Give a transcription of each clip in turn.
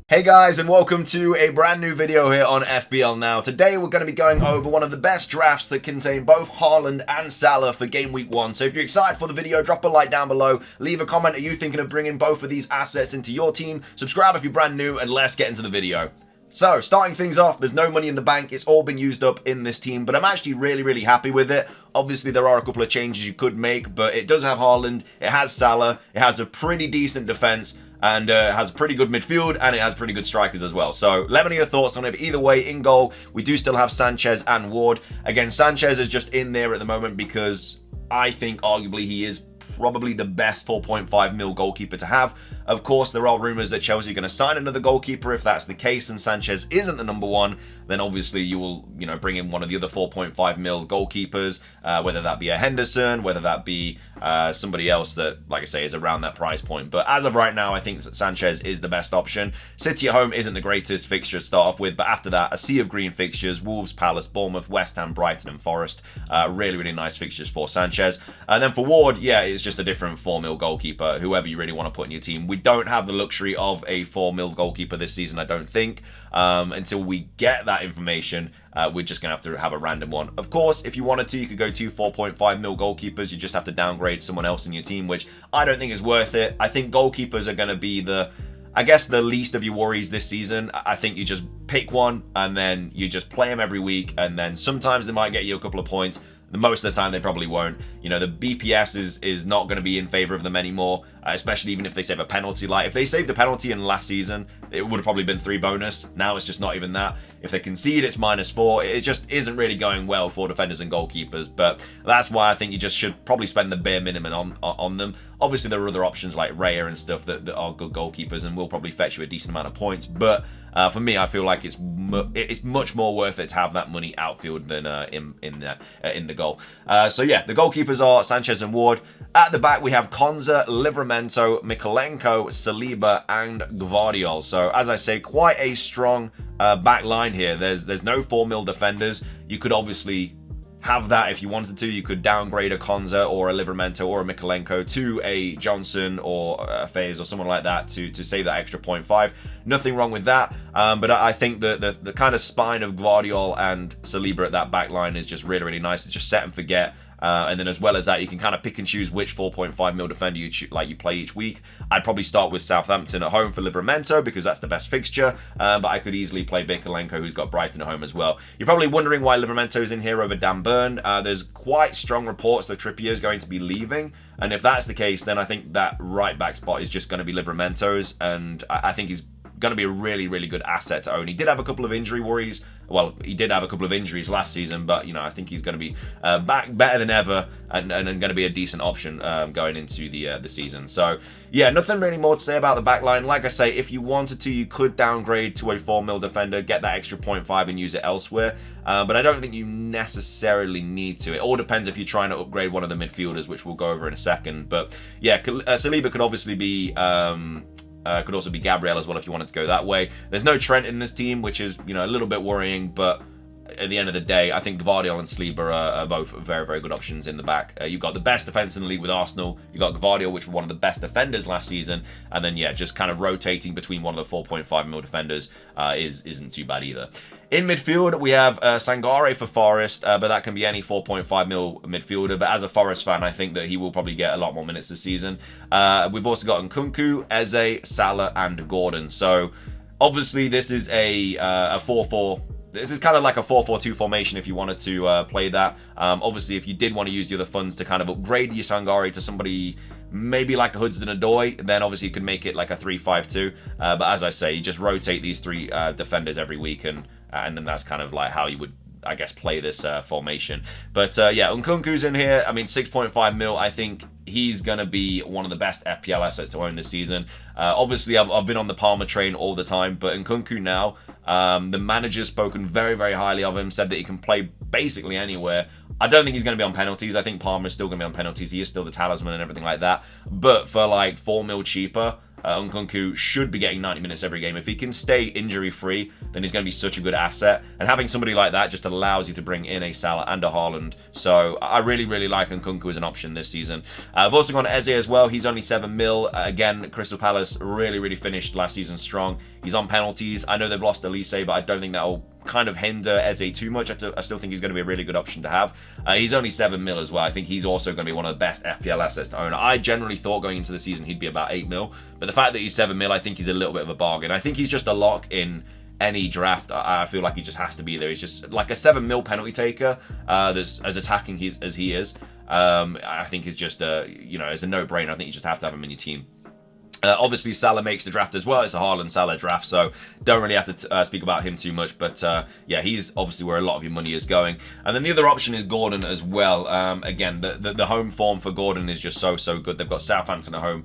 Hey guys, and welcome to a brand new video here on FPL Now. Today we're going to be going over one of the best drafts that contain both Haaland and Salah for Game Week 1. So if you're excited for the video, drop a like down below, leave a comment. Are you thinking of bringing both of these assets into your team? Subscribe if you're brand new, and let's get into the video. So, starting things off, there's no money in the bank. It's all been used up in this team, but I'm actually really happy with it. Obviously, there are a couple of changes you could make, but it does have Haaland, it has Salah, it has a pretty decent defense, and has pretty good midfield, and it has pretty good strikers as well. So let me know your thoughts on it. But either way, in goal, we do still have Sanchez and Ward. Again, Sanchez is just in there at the moment because I think arguably he is probably the best 4.5 mil goalkeeper to have. Of course, there are rumours that Chelsea are going to sign another goalkeeper. If that's the case and Sanchez isn't the number one, then obviously you will, bring in one of the other 4.5 mil goalkeepers, whether that be a Henderson, whether that be somebody else that, like I say, is around that price point. But as of right now, I think that Sanchez is the best option. City at home isn't the greatest fixture to start off with, but after that, a sea of green fixtures: Wolves, Palace, Bournemouth, West Ham, Brighton and Forest. Really nice fixtures for Sanchez. And then for Ward, yeah, it's just a different 4 mil goalkeeper, whoever you really want to put in your team. We don't have the luxury of a 4 mil goalkeeper this season, I don't think. Until we get that information, we're just going to have a random one. Of course, if you wanted to, you could go 2 4.5 mil goalkeepers. You just have to downgrade someone else in your team, which I don't think is worth it. I think goalkeepers are going to be the least of your worries this season. I think you just pick one and then you just play them every week, and then sometimes they might get you a couple of points. Most of the time they probably won't. The BPS is not going to be in favor of them anymore, especially even if they save a penalty. Like if they saved a penalty in last season, it would have probably been 3 bonus. Now it's just not even that. If they concede, it's -4. It just isn't really going well for defenders and goalkeepers. But that's why I think you just should probably spend the bare minimum on them. Obviously there are other options like Raya and stuff that are good goalkeepers and will probably fetch you a decent amount of points. But for me, I feel like it's much more worth it to have that money outfield than in the goal. So yeah, the goalkeepers are Sanchez and Ward. At the back, we have Konza, Livramento, Mykolenko, Saliba, and Gvardiol. So as I say, quite a strong back line here. There's no 4 mil defenders. You could obviously have that if you wanted to. You could downgrade a Konza or a Livramento or a Mykolenko to a Johnson or a Faze or someone like that to save that extra 0.5. Nothing wrong with that. But I think the kind of spine of Gvardiol and Saliba at that back line is just really nice. It's just set and forget. And then as well as that, you can kind of pick and choose which 4.5 mil defender you play each week. I'd probably start with Southampton at home for Livramento because that's the best fixture. But I could easily play Mykolenko, who's got Brighton at home as well. You're probably wondering why Livramento's in here over Dan Burn. There's quite strong reports that Trippier is going to be leaving. And if that's the case, then I think that right back spot is just going to be Livramento's. And I think he's going to be a really good asset to own. He did have a couple of injury worries. Well, he did have a couple of injuries last season, but I think he's going to be back better than ever and going to be a decent option going into the season. So yeah, nothing really more to say about the back line. Like I say, if you wanted to, you could downgrade to a 4 mil defender, get that extra 0.5 and use it elsewhere. But I don't think you necessarily need to. It all depends if you're trying to upgrade one of the midfielders, which we'll go over in a second. But yeah, Saliba could obviously be could also be Gabriel as well if you wanted to go that way. There's no Trent in this team, which is, a little bit worrying, but at the end of the day, I think Gvardiol and Saliba are both very good options in the back. You've got the best defense in the league with Arsenal. You've got Gvardiol, which was one of the best defenders last season. And then, yeah, just kind of rotating between one of the 4.5 mil defenders isn't too bad either. In midfield, we have Sangare for Forest, but that can be any 4.5 mil midfielder. But as a Forest fan, I think that he will probably get a lot more minutes this season. We've also got Nkunku, Eze, Salah, and Gordon. So, obviously, this is a 4-4. This is kind of like a 4-4-2 formation if you wanted to play that. Obviously, if you did want to use the other funds to kind of upgrade your Sangare to somebody maybe like a Hudson-Odoi, then obviously you could make it like a 3-5-2. But as I say, you just rotate these 3 defenders every week, and then that's kind of like how you would, I guess, play this formation. But yeah, Nkunku's in here. I mean, 6.5 mil, I think he's going to be one of the best FPL assets to own this season. Obviously, I've been on the Palmer train all the time, but Nkunku now, the manager's spoken very highly of him, said that he can play basically anywhere. I don't think he's going to be on penalties. I think Palmer's still going to be on penalties. He is still the talisman and everything like that. But for like 4 mil cheaper, Nkunku should be getting 90 minutes every game. If he can stay injury-free, then he's going to be such a good asset. And having somebody like that just allows you to bring in a Salah and a Haaland. So I really, really like Nkunku as an option this season. I've also gone Eze as well. He's only 7 mil. Again, Crystal Palace really, really finished last season strong. He's on penalties. I know they've lost Elise, but I don't think that'll kind of hinder Eze too much. I still think he's going to be a really good option to have. He's only 7 mil as well. I think he's also going to be one of the best FPL assets to own. I generally thought going into the season he'd be about 8 mil, but the fact that he's 7 mil, I think he's a little bit of a bargain. I think he's just a lock in any draft. I feel like he just has to be there. He's just like a 7 mil penalty taker that's as attacking as he is. I think is just as a no-brainer. I think you just have to have him in your team. Obviously, Salah makes the draft as well. It's a Haaland-Salah draft, so don't really have to speak about him too much. But yeah, he's obviously where a lot of your money is going. And then the other option is Gordon as well. Again, the home form for Gordon is just so good. They've got Southampton at home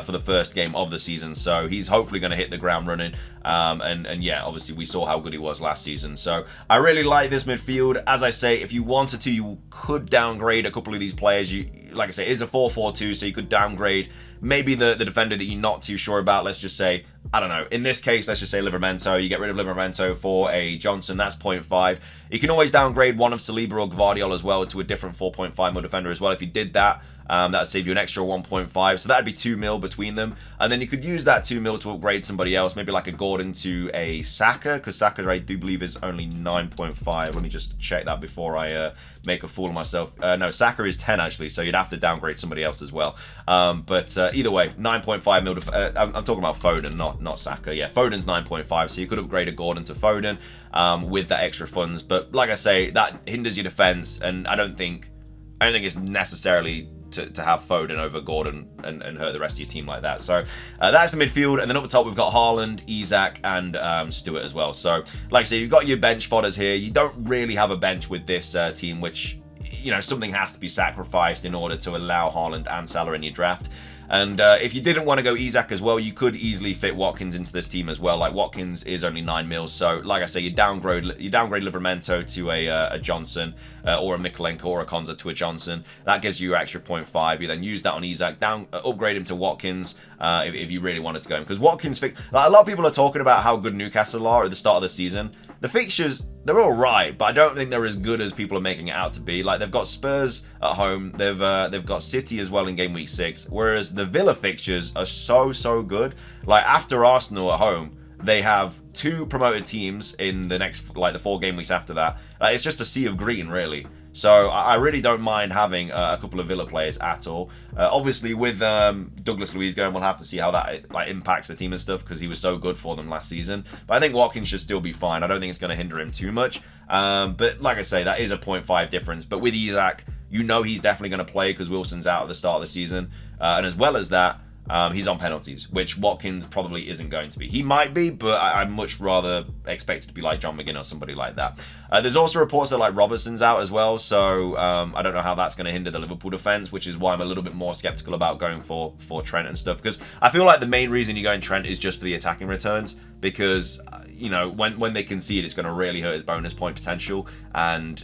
for the first game of the season, so he's hopefully going to hit the ground running. And yeah, obviously we saw how good he was last season. So I really like this midfield. As I say, if you wanted to, you could downgrade a couple of these players. Like I say, it is a 4-4-2, so you could downgrade maybe the defender that you're not too sure about. Let's just say, I don't know, in this case, let's just say Livramento. You get rid of Livramento for a Johnson, that's 0.5. You can always downgrade one of Saliba or Gvardiol as well to a different 4.5 mil defender as well. If you did that, that would save you an extra 1.5, so that'd be 2 mil between them. And then you could use that 2 mil to upgrade somebody else, maybe like a Gordon to a Saka, because Saka, I do believe, is only 9.5. Let me just check that before I make a fool of myself. No, Saka is 10 actually, so you'd have to downgrade somebody else as well. But either way, 9.5 mil. I'm talking about Foden, not Saka. Yeah, Foden's 9.5, so you could upgrade a Gordon to Foden with that extra funds. But like I say, that hinders your defense, and I don't think it's necessarily to have Foden over Gordon and hurt the rest of your team like that. So that's the midfield, and then up the top we've got Haaland, Isak, and Stewart as well. So like I say, you've got your bench fodders here. You don't really have a bench with this team, which, something has to be sacrificed in order to allow Haaland and Salah in your draft. And if you didn't want to go Isak as well, you could easily fit Watkins into this team as well. Like, Watkins is only 9 mil, so like I say, you downgrade Livramento to a Johnson, or a Mikolenko or a Konza to a Johnson. That gives you your extra 0.5. You then use that on Isak, upgrade him to Watkins if you really wanted to go him. Because Watkins, like, a lot of people are talking about how good Newcastle are at the start of the season. The fixtures, they're all right, but I don't think they're as good as people are making it out to be. Like, they've got Spurs at home, they've got City as well in game week 6, whereas the Villa fixtures are so good. Like, after Arsenal at home, they have 2 promoted teams in the next, like, the 4 game weeks after that. It's just a sea of green, really. So I really don't mind having a couple of Villa players at all. Obviously, with Douglas Luiz going, we'll have to see how that impacts the team and stuff, because he was so good for them last season. But I think Watkins should still be fine. I don't think it's going to hinder him too much. But like I say, that is a 0.5 difference. But with Isak, he's definitely going to play because Wilson's out at the start of the season. And as well as that, he's on penalties, which Watkins probably isn't going to be. He might be, but I'd much rather expect it to be like John McGinn or somebody like that. There's also reports that like Robertson's out as well, so I don't know how that's going to hinder the Liverpool defense, which is why I'm a little bit more skeptical about going for Trent and stuff, because I feel like the main reason you go in Trent is just for the attacking returns, because when they concede, it's going to really hurt his bonus point potential. And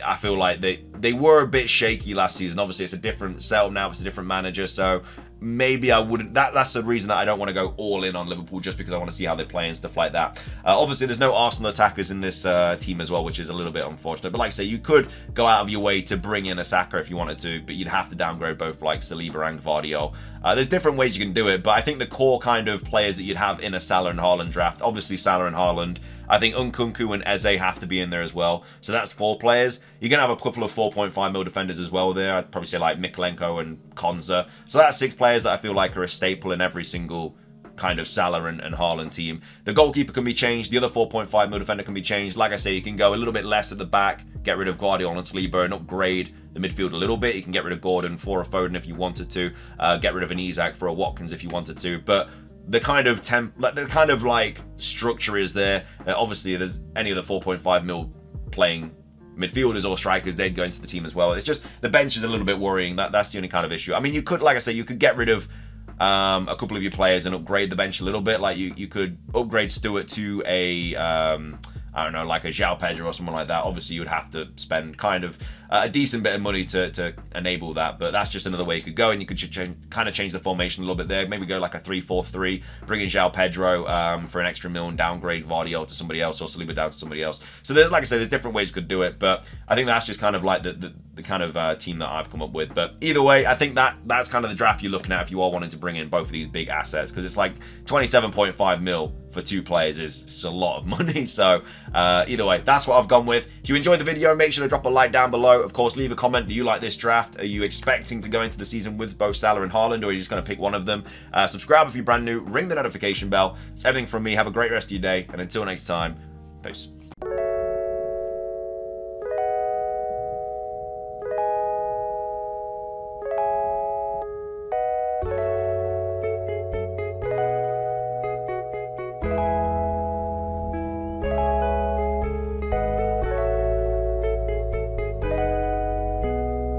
I feel like they were a bit shaky last season. Obviously, it's a different setup now, it's a different manager, so maybe I wouldn't. That's the reason that I don't want to go all in on Liverpool, just because I want to see how they play and stuff like that. Obviously, there's no Arsenal attackers in this team as well, which is a little bit unfortunate. But like I say, you could go out of your way to bring in a Saka if you wanted to, but you'd have to downgrade both like Saliba and Gvardiol. There's different ways you can do it, but I think the core kind of players that you'd have in a Salah and Haaland draft, obviously Salah and Haaland. I think Nkunku and Eze have to be in there as well. So that's 4 players. You're going to have a couple of 4.5 mil defenders as well there. I'd probably say like Mikolenko and Konza. So that's 6 players that I feel like are a staple in every single kind of Salah and Haaland team. The goalkeeper can be changed. The other 4.5 mil defender can be changed. Like I say, you can go a little bit less at the back, get rid of Gvardiol and Saliba and upgrade the midfield a little bit. You can get rid of Gordon for a Foden if you wanted to. Get rid of an Isak for a Watkins if you wanted to. But the kind of structure is there. Obviously, there's any of the 4.5 mil playing midfielders or strikers, they'd go into the team as well. It's just the bench is a little bit worrying. That's the only kind of issue. I mean, you could, like I say, you could get rid of a couple of your players and upgrade the bench a little bit. Like you could upgrade Stewart to a I don't know, like a João Pedro or someone like that, obviously you would have to spend kind of a decent bit of money to enable that, but that's just another way you could go, and you could kind of change the formation a little bit there. Maybe go like a 3-4-3, bring in João Pedro for an extra mil and downgrade Vardiol to somebody else or Saliba down to somebody else. So there's, like I said, there's different ways you could do it, but I think that's just kind of like the kind of team that I've come up with. But either way, I think that's kind of the draft you're looking at if you are wanting to bring in both of these big assets, because it's like 27.5 mil for 2 players is a lot of money. So either way, that's what I've gone with. If you enjoyed the video, make sure to drop a like down below. Of course, leave a comment. Do you like this draft? Are you expecting to go into the season with both Salah and Haaland, or are you just going to pick one of them? Subscribe if you're brand new. Ring the notification bell. It's everything from me. Have a great rest of your day, and until next time, peace.